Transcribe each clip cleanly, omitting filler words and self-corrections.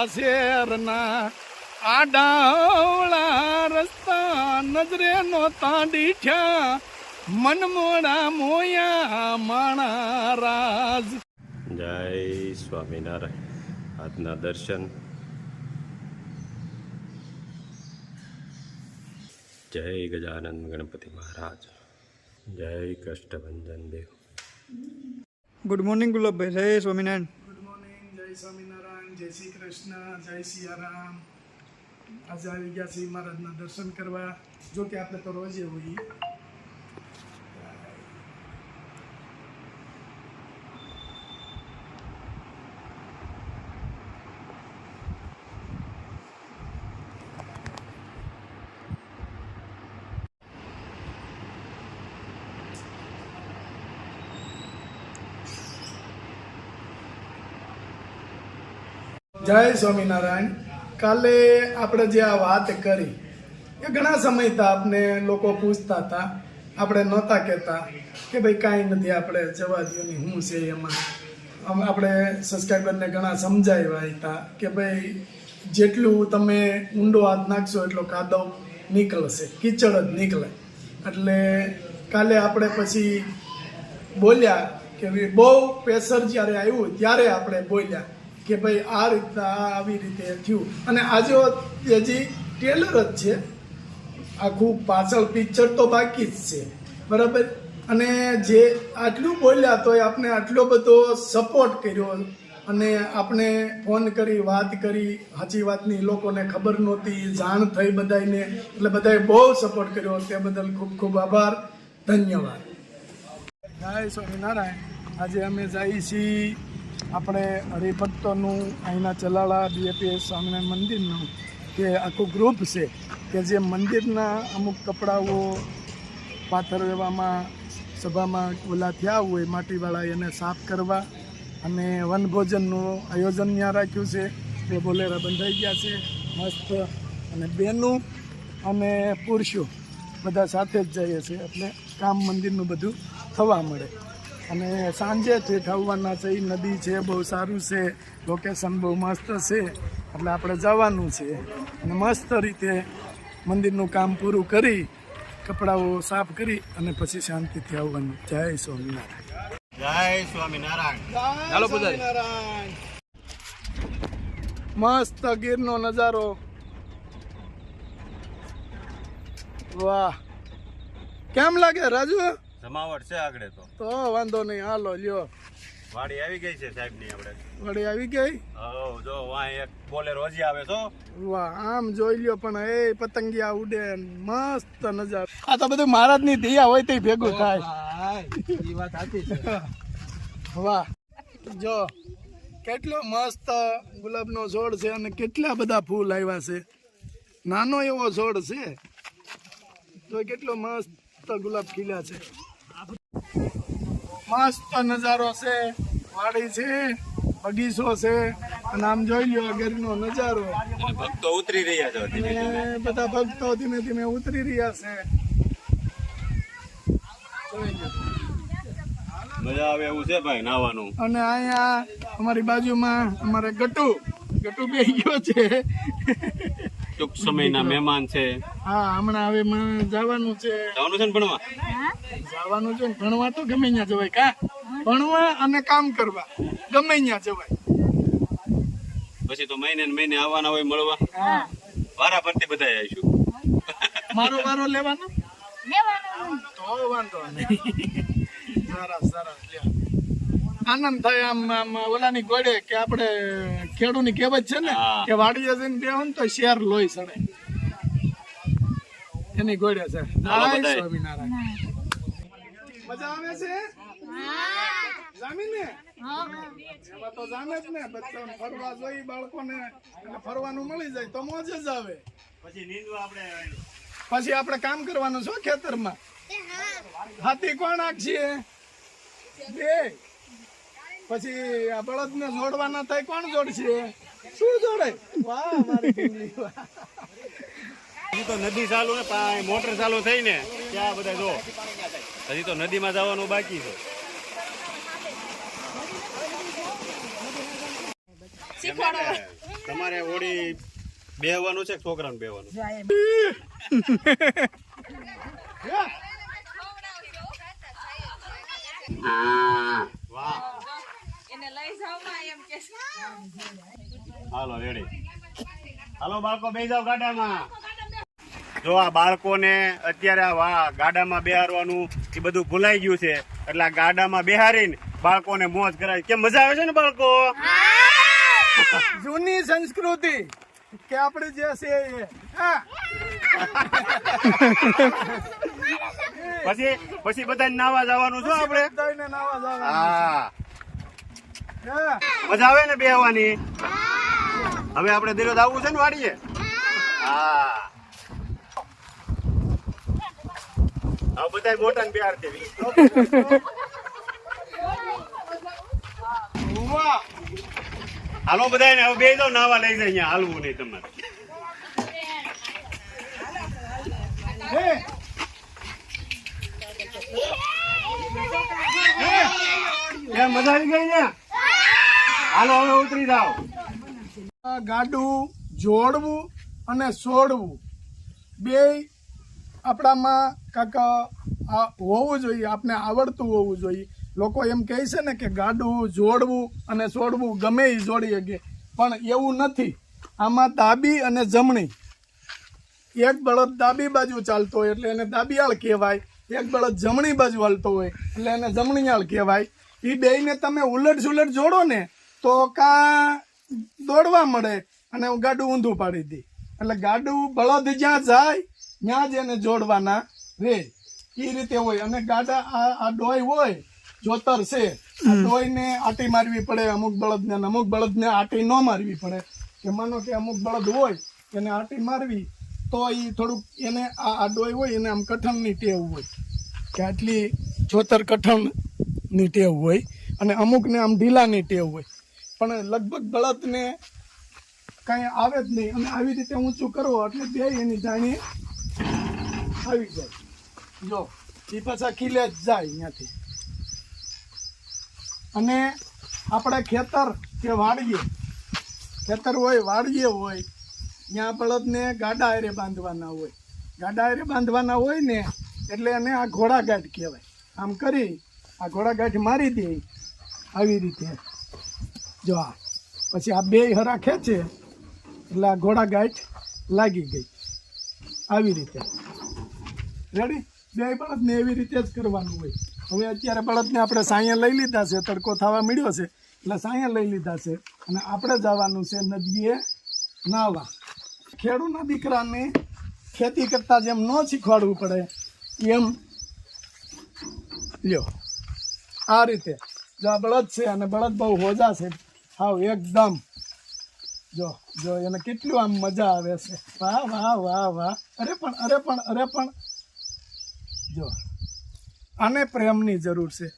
શેરના આડાવળા રસ્તા નજરે નોતા દીઠ્યા મનમોડા મોયા માણા રાજ. જય સ્વામિનારાયણ. આજના દર્શન. જય ગજાનંદ ગણપતિ મહારાજ. જય કષ્ટભંજન દેવ. Good morning Gulabbhai. જય સ્વામિનારાયણ. Good morning. જય સ્વામિનારાયણ. જય શ્રી કૃષ્ણ. જય સિયારામ. આજે આવી ગયા છીએ મહારાજના દર્શન કરવા. જો કે આપણે તો રોજ એવું જય સ્વામિનારાયણ. કાલે આપણે જે આ વાત કરી એ ઘણા સમયથી આપને લોકો પૂછતા હતા, આપણે નહોતા કહેતા કે ભાઈ કાંઈ નથી, આપણે જવા દોની શું છે એમાં. આપણે સબસ્ક્રાઈબરને ઘણા સમજાવ્યા હતા કે ભાઈ જેટલું તમે ઊંડો હાથ નાખશો એટલો કાદવ નીકળશે, કીચડ જ નીકળે. એટલે કાલે આપણે પછી બોલ્યા કે બહુ પ્રેશર જ્યારે આવ્યું ત્યારે આપણે બોલ્યા કે ભાઈ આ રીતના આવી રીતે થયું. અને આજે હજી ટેલર જ છે, આખું પાછળ પિક્ચર તો બાકી જ છે, બરાબર. અને જે આટલું બોલ્યા તોય આપણે આટલો બધો સપોર્ટ કર્યો અને આપણે ફોન કરી વાત કરી, સાચી વાતની લોકોને ખબર નહોતી, જાણ થઈ બધાને, એટલે બધાએ બહુ સપોર્ટ કર્યો. તે બદલ ખૂબ ખૂબ આભાર, ધન્યવાદ. જય સ્વામિનારાયણ. આજે અમે જઈએ છીએ આપણે હરિભક્તોનું અહીંના ચલાળા બીએપીએસ સ્વામિનારાયણ મંદિરનું કે આખું ગ્રુપ છે કે જે મંદિરના અમુક કપડાઓ પાથરવામાં સભામાં ઓલા થયા હોય માટીવાળા એને સાફ કરવા અને વનભોજનનું આયોજન ત્યાં રાખ્યું છે. તે બોલેરા બંધાઈ ગયા છે મસ્ત, અને બહેનો અને પુરુષો બધા સાથે જ જઈએ છીએ એટલે કામ મંદિરનું બધું થવા મળે. અને સાંજે ઠેઠ આવવાના છે, નદી છે, બહુ સારું છે, લોકેશન બહુ મસ્ત છે, એટલે આપણે જવાનું છે અને મસ્ત રીતે મંદિરનું કામ પૂરું કરી કપડાઓ સાફ કરી અને પછી શાંતિથી આવવાનું. જય સ્વામિનારાયણ. જય સ્વામિનારાયણ. ચાલો સ્વામિનારાયણ. મસ્ત ગીરનો નજારો. વાહ, કેમ લાગે રાજુ? જમાવટ છે આગળ તો વાંધો નહીં, હાલો લ્યો. વાડી આવી ગઈ છે સાહેબ ની. આપણે વળી આવી ગઈ. જો વાહ એક બોલેરો હજી આવે તો. વાહ, આમ જોઈ લ્યો. પણ એ પતંગિયા ઉડે, મસ્ત નજારો. આ તો બધું મહારાજ ની ધૈયા હોય તે ભેગું થાય. વાહ, જો કેટલો મસ્ત ગુલાબનો છોડ છે અને કેટલા બધા ફૂલ આવ્યા છે. નાનો એવો છોડ છે તો કેટલો મસ્ત ગુલાબ ખીલ્યા છે. મસ્ત નજારો છે, વાડી છે, બગીચો છે, અને આમ જોઈ લ્યો આગળનો નજારો. ભક્તો ઉતરી રહ્યા છે, અને બધા ભક્તો ધીમે ધીમે ઉતરી રહ્યા છે. મજા આવે એવું છે ભાઈ નાવાનું. અને અહીંયા અમારી બાજુમાં અમારે ગટુ બેહી ગયો છે. ટૂંક સમયના મહેમાન છે. હા, હમણાં હવે જવાનું છે. જવાનું છે ને ભણવા? જવાનું છે ને ભણવા તો ગમે ત્યાં જવાય. કા ભણવા અને કામ કરવા ગમે ત્યાં જવાય. પછી તો મહિને ને મહિને આવવાના હોય મળવા. હા, વારા ફરતી બધા આવીશું. મારો વારો લેવાનો તો વાંધો નહીં. સરસ લ્યો. આનંદ થાય આમ ઓલાની ગોળે કે આપણે ખેડૂની કહેવત છે ને કે વાડીએ જઈને બેહો ને તો શેર લોહી સડે, એની ગોળે છે. જય સ્વામિનારાયણ. મજા આવે છે જામીને? એમાં તો જામે જ ને, બચ્ચાને ફરવા જોઈ, બાળકોને ફરવાનું મળી જાય તો મોજ જ આવે. પછી આપણે કામ કરવાનું છો ખેતરમાં. હાથી કોણ આખશે? બે. પછી આ બળદ ને જોડવાના થાય, કોણ જોડશે? શું જોડે? વાહ મારી ટીમલી, વાહ. હજી તો નદી ચાલુ ને મોટર ચાલુ થઈ ને ત્યાં બધા જો હજી તો નદીમાં જવાનું બાકી છે. શીખવાડો. તમારે ઓડી બેહવાનું છે કે છોકરાને બેહવાનું? વાહ, હાલો રેડી. હાલો બાળકો બેસી જાવ ગાડામાં. જો આ બાળકોને અત્યારે આ ગાડામાં બેહારવાનું એ બધું ભૂલાઈ ગયું છે, એટલે આ ગાડામાં બેહારીને બાળકોને મોજ કરાવી. કેમ મજા આવે છે ને બાળકો? જૂની સંસ્કૃતિ કે આપણે જે છે એ હા. પછી બધા નાવા જવાનું છો આપણે. બધાયને નાવા જવાનું. હા, હા. મજા આવે ને બેહવાની. હવે આપણે દિરોજ આવવું છે ને વાડીએ. હા, હવે બધા મોટા ને બિહાર દેવી. વાહ. હાલો બધા ને હવે બે જાવ નાવા લઈ જાય. અહીંયા હાલવું નહીં તમારે. હે. કેમ મજા આવી ગઈ ને? હાલો હવે ઉતરી જાવ. આ ગાડું જોડવું અને છોડવું બે આપણામાં કાંક આ હોવું જોઈએ, આપણે આવડતું હોવું જોઈએ. લોકો એમ કહે છે ને કે ગાડું જોડવું અને છોડવું ગમે એ જોડી શકે, પણ એવું નથી. આમાં ડાબી અને જમણી, એક બળદ ડાબી બાજુ ચાલતો હોય એટલે એને ડાબીયાળ કહેવાય, એક બળદ જમણી બાજુ હાલતો હોય એટલે એને જમણીયાળ કહેવાય. એ બેયને તમે ઉલટ સુલટ જોડો ને તો કાં દોડવા મળે અને ગાડું ઊંધું પાડી દે. એટલે ગાડું બળદ જ્યાં જાય ત્યાં જ એને જોડવાના રે, એ રીતે હોય. અને ગાડા આ ડોય હોય, જોતર છે, આ ડોયને આટી મારવી પડે અમુક બળદને, અમુક બળદને આટી ન મારવી પડે. કે માનો કે અમુક બળદ હોય એને આટી મારવી તો એ થોડુંક એને આ ડોય હોય એને આમ કઠણની ટેવ હોય કે આટલી જોતર કઠણની ટેવ હોય, અને અમુકને આમ ઢીલાની ટેવ હોય. પણ લગભગ બળદને કાંઈ આવે જ નહીં. અને આવી રીતે ઊંચું કરવો એટલે બે એની જાણી આવી જાય. જો એ પાછા ખીલે જ જાય અહીંયાથી. અને આપણે ખેતર કે વાડીએ, ખેતર હોય વાડીએ હોય ત્યાં બળદને ગાડા હારે બાંધવાના હોય. ગાડા હારે બાંધવાના હોય ને એટલે એને આ ઘોડાગાંઠ કહેવાય. આમ કરી આ ઘોડાગાંઠ મારી દે આવી રીતે. જો આ પછી આ બે હરા ખેંચે એટલે આ ઘોડાગાંઠ લાગી ગઈ આવી રીતે. રેડી? બે બળદને એવી રીતે જ કરવાનું હોય. હવે અત્યારે બળદને આપણે સાંયા લઈ લીધા છે, તડકો થવા મળ્યો છે એટલે સાંયા લઈ લીધા છે, અને આપણે જવાનું છે નદીએ નાવા. ખેડૂતના દીકરાને ખેતી કરતા જેમ ન શીખવાડવું પડે એમ લ્યો આ રીતે. જો આ બળદ છે અને બળદ બહુ હોજા છે, હાવ એકદમ. જો જો એને કેટલું આમ મજા આવે છે. વાહ વાહ વાહ વાહ. અરે પણ જો આને પ્રેમની જરૂર છે.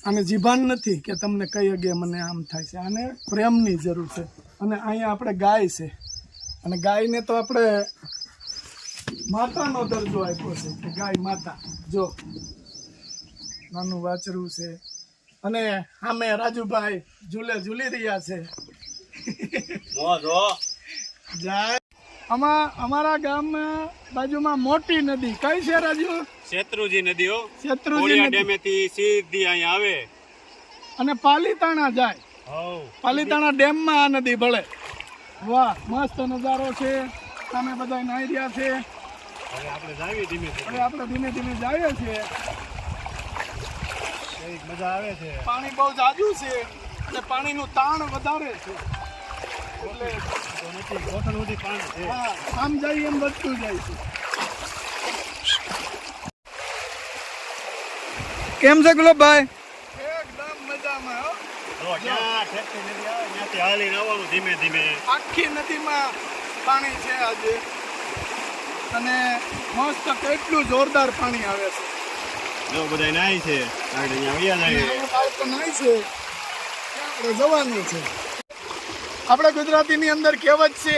આને જીભાન નથી કે તમને કઈ અગે મને આમ થાય છે. આને પ્રેમની જરૂર છે. અને અહીંયા આપણે ગાય છે, અને ગાયને તો આપણે માતાનો દરજ્જો આપ્યો છે કે ગાય માતા. જો નાનું વાછરું છે, અને સામે રાજુભાઈ ઝૂલે ઝૂલી રહ્યા છે. મોજ હો. જાય અમારા ગામમાં બાજુમાં મોટી નદી કઈ છે રાજુ? શેત્રુજી નદી હો. શેત્રુજી કોળિયા નદી. ડેમેથી સીધી અહીંયા આવે અને પાલીતાણા જાય. હવ. પાલીતાણા ડેમમાં આ નદી ભળે. વાહ, મસ્ત નજારો છે. સામે બધા નાહી રહ્યા છે. હવે આપણે જાવી ધીમે હવે આપણે ધીમે ધીમે જઈએ છીએ. કઈક મજા આવે છે. પાણી બહુ જાજુ છે અને પાણીનું તાણ વધારે છે. એટલે તો નથી ગોઠણ સુધી પાણી છે. હા, આમ જાય એમ વધતું જાય છે. કેમ છે ગુલાબભાઈ? એકદમ મજામાં હો. જો ક્યાં ઠેકતી નદી આવે ત્યાંથી હાલીને આવવાનું ધીમે ધીમે. આખી નદીમાં પાણી છે આજે, અને મસ્ત કેટલું જોરદાર પાણી આવે છે. જો બધા નાય છે આગળ અહીંયા વયા જાય. બાળકો નાય છે, આપણે જવાનું છે. આપણે ગુજરાતીની અંદર કહેવત છે,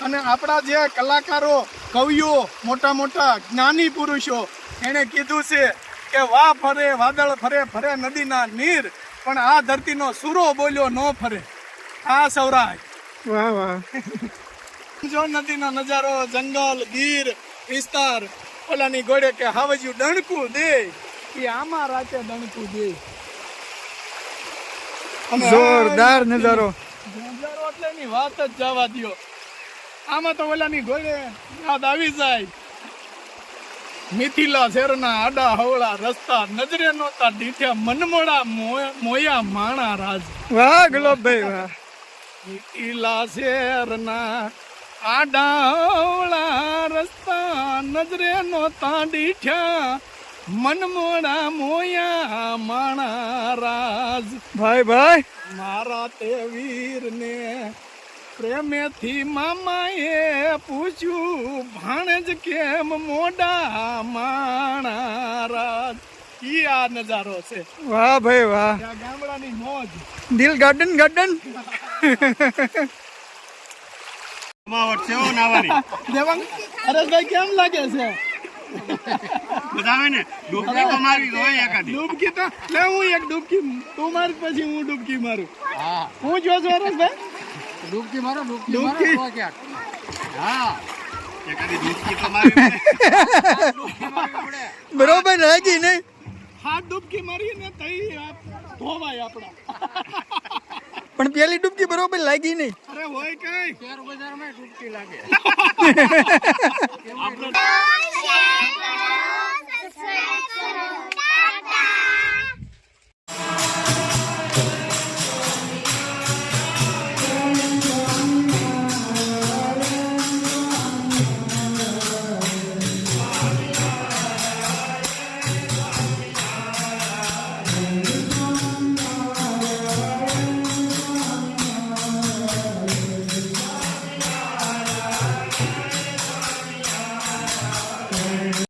અને આપણા જે કલાકારો, કવિઓ, મોટા મોટા જ્ઞાની પુરુષો એણે કીધું છે કે વાહ ફરે વાદળ ફરે ફરે નદીના નીર, પણ આ ધરતીનો સૂરો બોલ્યો ન ફરે. આ સૌરાય વાહ વાહ જો નદીનો નજારો, જંગલ, ગીર વિસ્તાર, ઓલાની ઘોડે કે હાવજ્યું ડણકું દે એ આમાં રાતે ડણકું દે. અને જોરદાર નજારો. નજારો એટલે એની વાત જ જવા દ્યો. આમાં તો ઓલાની ઘોડે યાદ આવી જાય. મિથિલા શેરના આડા હવળા રસ્તા, નજરે નોતા દીઠ્યા મનમોડા મોયા માણા રાજ. વાહ ગુલાબભાઈ વાહ. મિથિલા શેરના આડા હવળા રસ્તા, નજરે નોતા દીઠ્યા મનમોડા મોયા માણા રાજ. ભાઈ ભાઈ મારા તે વીરને પ્રેમેથી મામાએ પૂછ્યું, ભાણેજ કેમ મોડા માણા રાજ. ઈ આ નજારો છે, વાહ ભાઈ વાહ. આ ગામડાની મોજ. દિલ ગાર્ડન ગાર્ડન. જમાવટ છે હો નાવાની. દેવાંગ હરેશભાઈ કેમ લાગે છે? બધા આવે ને ડૂબકી તો મારવી જોઈએ એકાદી. ડૂબકી તો લે, હું એક ડૂબકી તું માર પછી હું ડૂબકી મારું. હું જો છું હરેશભાઈ ડૂબકી મારો ડૂબકી. તો ક્યાંક. હા એકાદી ડૂબકી તો મારવી પડે. બરોબર લાગી નહીં. હાથ ડૂબકી મારીએ ને તઈ ધોવાય આપડા. પણ પેલી ડૂબકી બરોબર લાગી નહીં. અરે હોય કઈ શેર બજારમાં ડૂબકી લાગે.